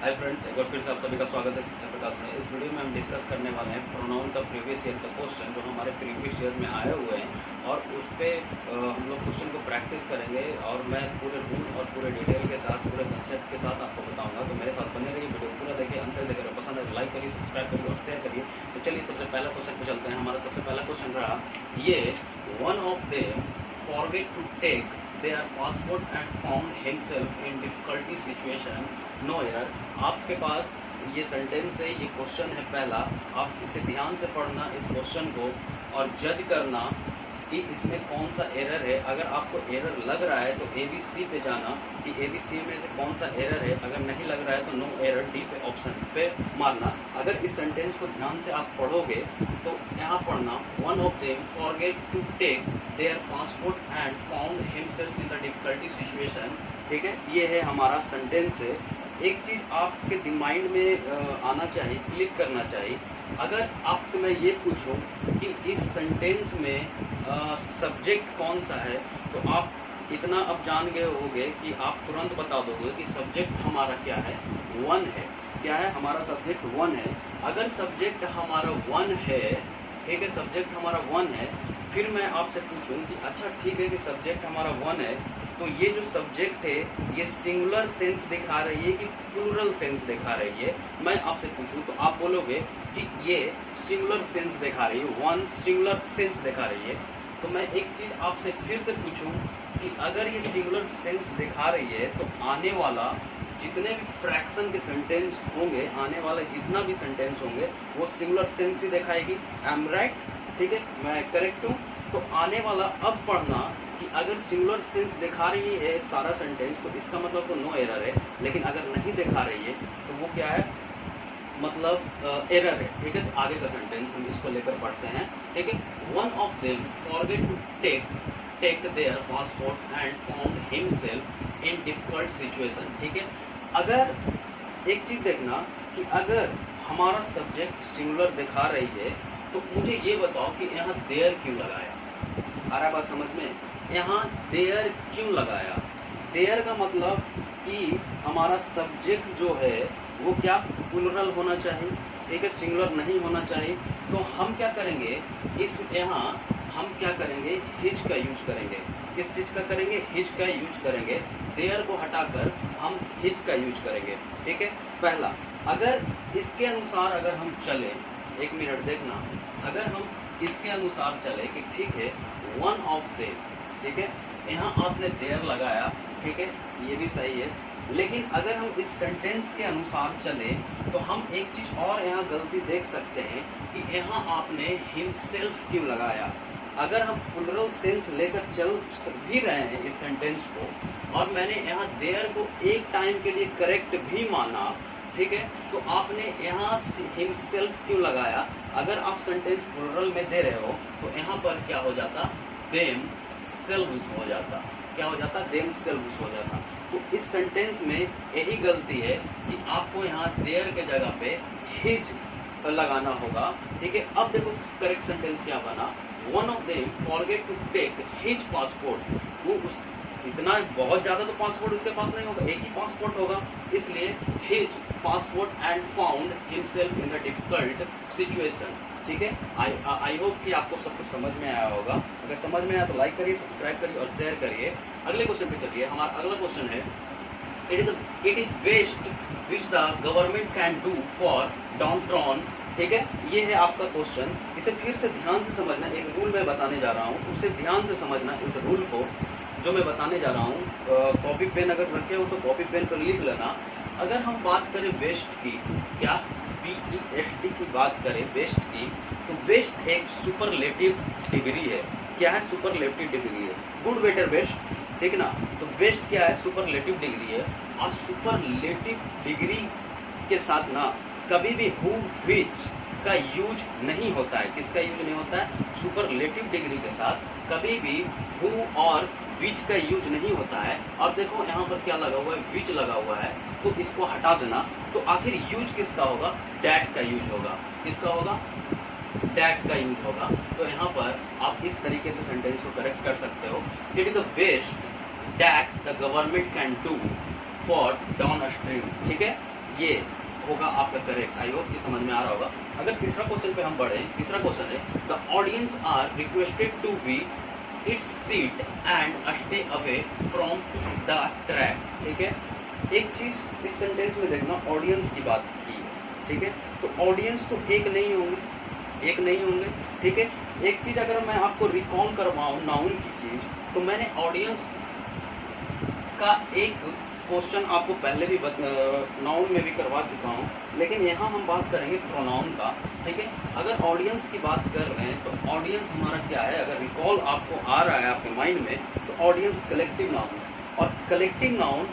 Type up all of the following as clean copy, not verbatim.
Hi friends, एक बार फिर से आप सभी का स्वागत है शिक्षा प्रकाश में। इस वीडियो में हम डिस्कस करने वाले हैं प्रोनाउन का प्रीवियस ईयर का क्वेश्चन जो हमारे प्रीवियस ईयर में आए हुए हैं और उस पर हम लोग क्वेश्चन को प्रैक्टिस करेंगे और मैं पूरे रूल और पूरे डिटेल के साथ, पूरे कंसेप्ट के साथ आपको बताऊंगा। तो मेरे साथ बने रहिए, वीडियो पूरा देखिए, अंत तक देखिए। पसंद है तो लाइक करिए, सब्सक्राइब करिए और शेयर करिए। तो चलिए सबसे पहला क्वेश्चन पर चलते हैं। हमारा सबसे पहला क्वेश्चन रहा ये, one of them forget to take their passport and found himself in difficulty situation, no error। आपके पास ये सेंटेंस है, ये क्वेश्चन है पहला। आप इसे ध्यान से पढ़ना इस क्वेश्चन को और जज करना कि इसमें कौन सा एरर है। अगर आपको एरर लग रहा है तो ABC पे जाना कि ABC में से कौन सा एरर है। अगर नहीं लग रहा है तो नो एरर, डी पे ऑप्शन पे मारना। अगर इस सेंटेंस को ध्यान से आप पढ़ोगे तो यहाँ पढ़ना, one of them forget to take their passport and found himself in the difficulty situation. ठीक है, ये है हमारा सेंटेंस है। एक चीज़ आपके दिमाग में आना चाहिए, क्लिक करना चाहिए। अगर आपसे मैं ये पूछूं कि इस सेंटेंस में सब्जेक्ट कौन सा है तो आप इतना अब जान गए होंगे कि आप तुरंत बता दोगे कि सब्जेक्ट हमारा क्या है, वन है। क्या है हमारा सब्जेक्ट? वन है। अगर सब्जेक्ट हमारा वन है, ठीक है, सब्जेक्ट हमारा वन है, फिर मैं आपसे पूछूं कि अच्छा ठीक है कि सब्जेक्ट हमारा वन है, तो ये जो सब्जेक्ट है ये सिंगुलर सेंस दिखा रही है कि प्लूरल सेंस दिखा रही है। मैं आपसे पूछूं तो आप बोलोगे कि ये सिंगुलर सेंस दिखा रही है, वन सिंगुलर सेंस दिखा रही है। तो मैं एक चीज़ आपसे फिर से पूछूं कि अगर ये सिंगुलर सेंस दिखा रही है तो आने वाला जितने भी फ्रैक्शन के सेंटेंस होंगे, आने वाले जितना भी सेंटेंस होंगे वो सिंगुलर सेंस ही दिखाएगी। I am right? ठीक है, मैं करेक्ट हूँ। तो आने वाला अब पढ़ना कि अगर सिंगुलर सेंस दिखा रही है सारा सेंटेंस तो इसका मतलब तो नो एरर है, लेकिन अगर नहीं दिखा रही है तो वो क्या है, मतलब एरर है। ठीक है, तो आगे का सेंटेंस हम इसको लेकर पढ़ते हैं। ठीक है, one of them forget to take their passport and found himself in difficult situation. ठीक है, अगर एक चीज़ देखना कि अगर हमारा सब्जेक्ट सिंगुलर दिखा रही है तो मुझे ये बताओ कि यहाँ देयर क्यों लगाया। आ रहा बात समझ में? यहाँ देयर क्यों लगाया? देयर का मतलब कि हमारा सब्जेक्ट जो है वो क्या, प्लूरल होना चाहिए। ठीक है, सिंगुलर नहीं होना चाहिए। तो हम क्या करेंगे, इस यहाँ हम क्या करेंगे, हिज का यूज करेंगे। किस चीज़ का करेंगे? हिज का यूज करेंगे। देयर को हटाकर हम हिज का यूज करेंगे। ठीक है, पहला। अगर इसके अनुसार अगर हम चलें, एक मिनट देखना, अगर हम इसके अनुसार चले कि ठीक है वन ऑफ देम, ठीक है, यहाँ आपने देयर लगाया, ठीक है, ये भी सही है। लेकिन अगर हम इस सेंटेंस के अनुसार चले तो हम एक चीज़ और यहाँ गलती देख सकते हैं कि यहाँ आपने हिमसेल्फ क्यों लगाया। अगर हम प्लूरल सेंस लेकर चल भी रहे हैं इस सेंटेंस को और मैंने यहाँ देयर को एक टाइम के लिए करेक्ट भी माना, ठीक है, तो आपने यहाँ हिमसेल्फ क्यों लगाया। अगर आप सेंटेंस प्लूरल में दे रहे हो तो यहाँ पर क्या हो जाता, देम सेल्व्स हो जाता। क्या हो जाता? देम सेल्व्स हो जाता। तो इस सेंटेंस में यही गलती है कि आपको यहाँ देयर के जगह पे हिज लगाना होगा। ठीक है, अब देखो करेक्ट सेंटेंस क्या बना, one of them forget to take his passport. वो उस इतना बहुत ज़्यादा तो पासपोर्ट उसके पास नहीं होगा, एक ही पासपोर्ट होगा, इसलिए his passport and found himself in the difficult situation. ठीक है, आई होप कि आपको सब कुछ समझ में आया होगा। अगर समझ में आया तो लाइक करिए, सब्सक्राइब करिए और शेयर करिए। अगले क्वेश्चन पे चलिए। हमारा अगला क्वेश्चन है, it is west which the government can do for downtown. ठीक है, ये है आपका क्वेश्चन। इसे फिर से ध्यान से समझना। एक रूल मैं बताने जा रहा हूँ, उसे ध्यान से समझना। इस रूल को जो मैं बताने जा रहा हूँ, कॉपी पेन अगर रखे हो तो कॉपी पेन पर लिख लेना। अगर हम बात करें वेस्ट की, क्या BEST की बात करें वेस्ट की, तो वेस्ट एक सुपरलेटिव डिग्री है। क्या है? सुपरलेटिव डिग्री है। गुड, बेटर, बेस्ट, ठीक ना। तो बेस्ट क्या है? सुपरलेटिव डिग्री है। और सुपरलेटिव डिग्री के साथ ना कभी भी हु विच का यूज नहीं होता है। किसका यूज नहीं होता है? सुपरलेटिव डिग्री के साथ कभी भी हु और विच का यूज नहीं होता है। और देखो यहाँ पर क्या लगा हुआ है, विच लगा हुआ है, तो इसको हटा देना। तो आखिर यूज किसका होगा? डैट का यूज होगा। किसका होगा? डैट का यूज होगा। तो यहाँ पर आप इस तरीके से सेंटेंस को करेक्ट कर सकते हो, it is the best that the government can do for down stream. ठीक है, ये होगा आपका करेक्ट। आई होप ये समझ में आ रहा होगा। अगर तीसरा क्वेश्चन पे हम बढ़े, तीसरा क्वेश्चन है the audience are requested to be its seat and stay away from the track. ठीक है, एक चीज इस सेंटेंस में देखना, ऑडियंस की बात की है, ठीक है, तो ऑडियंस तो एक नहीं होंगे, ठीक है। एक चीज अगर मैं आपको रिकॉल करवाऊं नाउन की चीज, तो मैंने ऑडियंस का एक क्वेश्चन आपको पहले भी नाउन में भी करवा चुका हूँ, लेकिन यहाँ हम बात करेंगे प्रोनाउन का। ठीक है, अगर ऑडियंस की बात कर रहे हैं तो ऑडियंस हमारा क्या है, अगर रिकॉल आपको आ रहा है आपके माइंड में, तो ऑडियंस कलेक्टिव नाउन है। और कलेक्टिव नाउन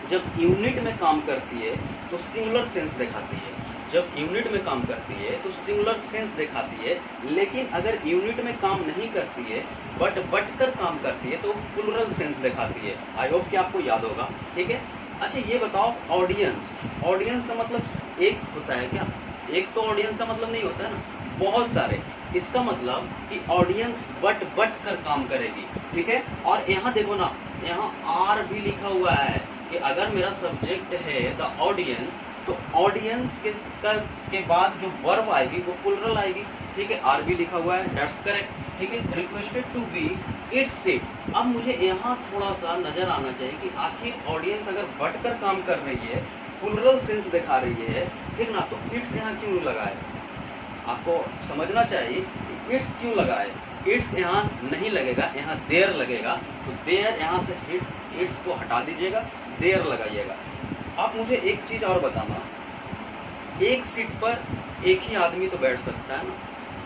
जब यूनिट में काम करती है तो सिंगुलर सेंस दिखाती है, जब यूनिट में काम करती है तो सिंगुलर सेंस दिखाती है। लेकिन अगर यूनिट में काम नहीं करती है बट कर काम करती है तो प्लुरल सेंस दिखाती है। आई होप कि आपको याद होगा। ठीक है, अच्छा ये बताओ, ऑडियंस का मतलब एक होता है क्या? एक तो ऑडियंस का मतलब नहीं होता है ना, बहुत सारे। इसका मतलब कि ऑडियंस बट कर काम करेगी। ठीक है, और यहाँ देखो ना, यहाँ आर भी लिखा हुआ है कि अगर मेरा सब्जेक्ट है द ऑडियंस, तो ऑडियंस के बाद जो वर्ब आएगी वो प्लुरल आएगी। ठीक है, आर भी लिखा हुआ है, दैट्स करेक्ट। ठीक है, requested to be its seat. अब मुझे यहाँ थोड़ा सा नजर आना चाहिए कि आखिर ऑडियंस अगर बट कर काम कर रही है, प्लुरल सेंस दिखा रही है, ठीक ना, तो इट्स यहाँ क्यों लगा है? आपको समझना चाहिए कि इट्स क्यों लगा है। इट्स यहाँ नहीं लगेगा, यहाँ देयर लगेगा, तो देयर यहाँ से हिट इट्स को हटा दीजिएगा, देयर लगाइएगा। आप मुझे एक चीज और बताना, एक सीट पर एक ही आदमी तो बैठ सकता है ना।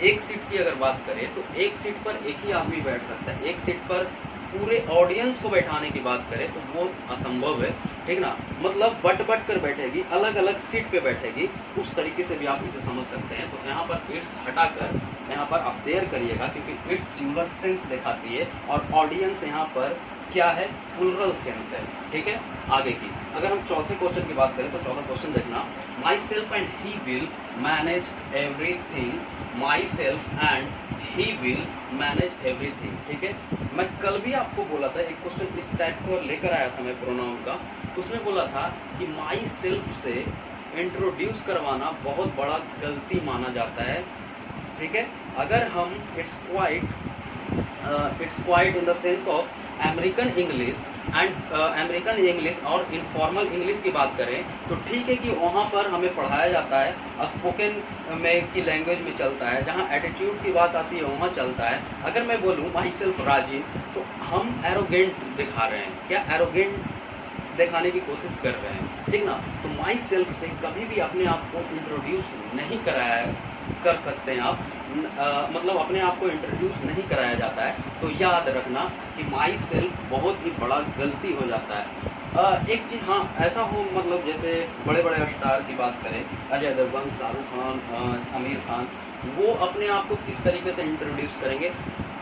एक सीट की अगर बात करें तो एक सीट पर एक ही आदमी बैठ सकता है। एक सीट पर पूरे ऑडियंस को बैठाने की बात करें तो वो असंभव है। ठीक ना, मतलब बट कर बैठेगी, अलग अलग सीट पे बैठेगी, उस तरीके से भी आप इसे समझ सकते हैं। तो यहाँ पर इट्स हटाकर यहाँ पर आप देयर करिएगा, क्योंकि इट्स सिंगुलर सेंस दिखाती है और ऑडियंस यहाँ पर क्या है, प्लुरल सेंस है। ठीक है, आगे की अगर हम चौथे क्वेश्चन की बात करें तो चौथा क्वेश्चन देखना, my self and he will manage everything, my self and he will manage everything. ठीक है, मैं कल भी आपको बोला था, एक क्वेश्चन इस टाइप को लेकर आया था मैं प्रोनाउन का, उसमें बोला था कि माई सेल्फ से इंट्रोड्यूस करवाना बहुत बड़ा गलती माना जाता है। ठीक है, अगर हम it's quite in the sense of American English and American English और इनफॉर्मल इंग्लिश की बात करें तो ठीक है कि वहाँ पर हमें पढ़ाया जाता है, स्पोकन में की लैंग्वेज में चलता है, जहाँ एटीट्यूड की बात आती है वहाँ चलता है। अगर मैं बोलूँ माई सेल्फ राजीव, तो हम एरोगेंट दिखा रहे हैं, क्या एरोगेंट दिखाने की कोशिश कर रहे हैं। ठीक ना, तो माई सेल्फ से कभी भी अपने आप को इंट्रोड्यूस नहीं कर सकते हैं आप, मतलब अपने आप को इंट्रोड्यूस नहीं कराया जाता है। तो याद रखना कि माई सेल्फ बहुत ही बड़ा गलती हो जाता है। एक चीज़ हाँ ऐसा हो, मतलब जैसे बड़े बड़े स्टार की बात करें, अजय देवगन, शाहरुख खान, आमिर खान, वो अपने आप को किस तरीके से इंट्रोड्यूस करेंगे?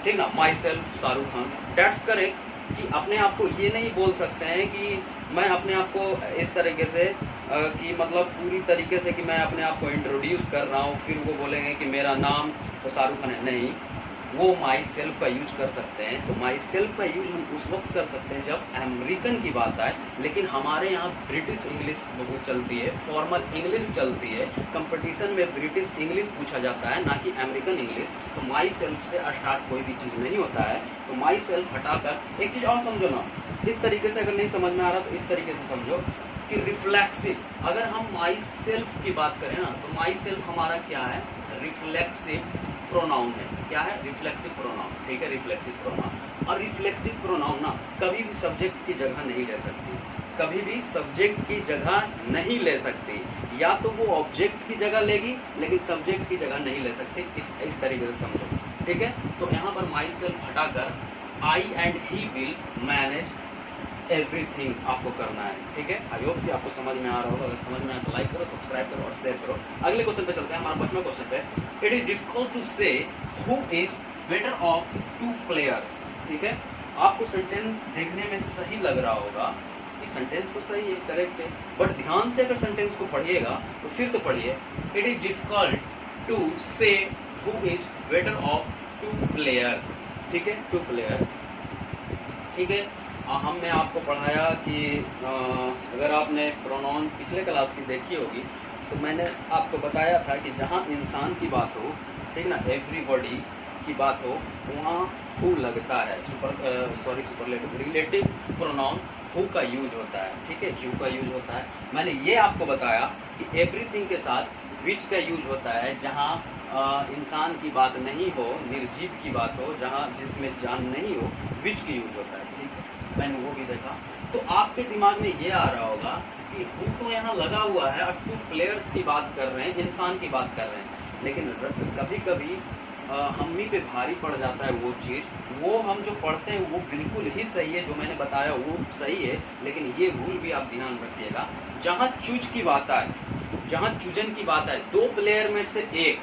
ठीक ना, my self Shahrukh Khan, that's correct, कि अपने आप को ये नहीं बोल सकते हैं कि मैं अपने आप को इस तरीके से कि मतलब पूरी तरीके से कि मैं अपने आप को इंट्रोड्यूस कर रहा हूँ, फिर वो बोलेंगे कि मेरा नाम तो शाहरुख खान है। नहीं, वो माई सेल्फ का यूज कर सकते हैं। तो माई सेल्फ का यूज हम उस वक्त कर सकते हैं जब अमेरिकन की बात आए, लेकिन हमारे यहाँ ब्रिटिश इंग्लिश बहुत चलती है, फॉर्मल इंग्लिश चलती है, कंपटीशन में ब्रिटिश इंग्लिश पूछा जाता है, ना कि अमेरिकन इंग्लिश। तो माई सेल्फ से स्टार्ट कोई भी चीज़ नहीं होता है। तो माई सेल्फ हटाकर एक चीज़ और समझो ना, इस तरीके से अगर नहीं समझ में आ रहा तो इस तरीके से समझो कि रिफ्लेक्सिव, अगर हम माई सेल्फ की बात करें ना तो माई सेल्फ हमारा क्या है, रिफ्लेक्सिव प्रोनाउन है। क्या है? Reflexive pronoun. ठीक है, रिफ्लेक्सिव प्रोनाउन। और रिफ्लेक्सिव प्रोनाउन ना कभी भी सब्जेक्ट की जगह नहीं ले सकती, कभी भी सब्जेक्ट की जगह नहीं ले सकती, या तो वो ऑब्जेक्ट की जगह लेगी लेकिन सब्जेक्ट की जगह नहीं ले सकती। इस तरीके से समझो। ठीक है, तो यहाँ पर माई सेल्फ हटाकर I and he will manage everything आपको करना है। ठीक है, आई होप कि आपको समझ में आ रहा होगा। अगर समझ में आए तो लाइक करो, सब्सक्राइब करो और शेयर करो। अगले क्वेश्चन पे चलते हैं, हमारा 5वां क्वेश्चन पे। इट इज डिफिकल्ट टू से who is better of two players. ठीक है, आपको सेंटेंस देखने में सही लग रहा होगा, ये सेंटेंस तो सही है, करेक्ट है, बट ध्यान से अगर सेंटेंस को पढ़िएगा तो फिर से पढ़िए। इट इज डिफिकल्ट टू से who is better of two players. ठीक है, टू प्लेयर्स। ठीक है, हमने आपको पढ़ाया कि अगर आपने प्रोनाउन पिछले क्लास की देखी होगी तो मैंने आपको बताया था कि जहाँ इंसान की बात हो, ठीक ना, एवरीबॉडी की बात हो, वहाँ हु लगता है। सुपरलेटिव रिलेटिव प्रोनाउन हु का यूज होता है, ठीक है, यू का यूज होता है। मैंने ये आपको बताया कि एवरीथिंग के साथ विच का यूज होता है जहाँ इंसान की बात नहीं हो, निर्जीव की बात हो, जहाँ जिसमें जान नहीं हो, विच की यूज होता है, ठीक है, मैंने वो भी देखा। तो आपके दिमाग में ये आ रहा होगा कि हु तो यहाँ लगा हुआ है और 2 प्लेयर्स की बात कर रहे हैं, इंसान की बात कर रहे हैं, लेकिन कभी कभी हम ही पे भारी पड़ जाता है वो चीज़। वो हम जो पढ़ते हैं वो बिल्कुल ही सही है, जो मैंने बताया वो सही है, लेकिन ये रूल भी आप ध्यान रखिएगा। जहाँ चूज की बात आए, जहाँ चूजन की बात आए, 2 प्लेयर में से एक,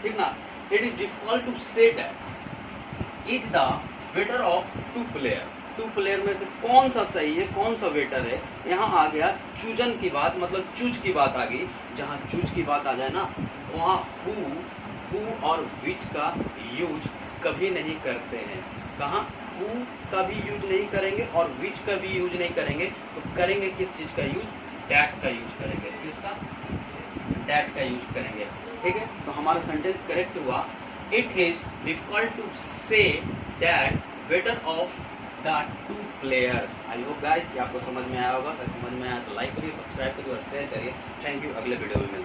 ठीक ना, it is difficult to say that is the better of 2 player. 2 player में से कौन सा सही है, कौन सा बेटर है। यहाँ आ गया चूजन की बात, मतलब चूज की बात आ गई। जहाँ चूज की बात आ जाए ना, वहाँ हु और विच का यूज कभी नहीं करते हैं। कहाँ हु का भी यूज नहीं करेंगे और विच का भी यूज नहीं करेंगे, तो करेंगे किस चीज़ का यूज, दैट का यूज करेंगे। किसका, दैट का यूज करेंगे, ठीक है। तो हमारा सेंटेंस करेक्ट हुआ, it is difficult to say that better of the 2 players. I hope guys कि आपको समझ में आया होगा। अगर समझ में आया तो लाइक करिए, सब्सक्राइब करिए और शेयर करिए। थैंक यू, अगले वीडियो में मिलते हैं।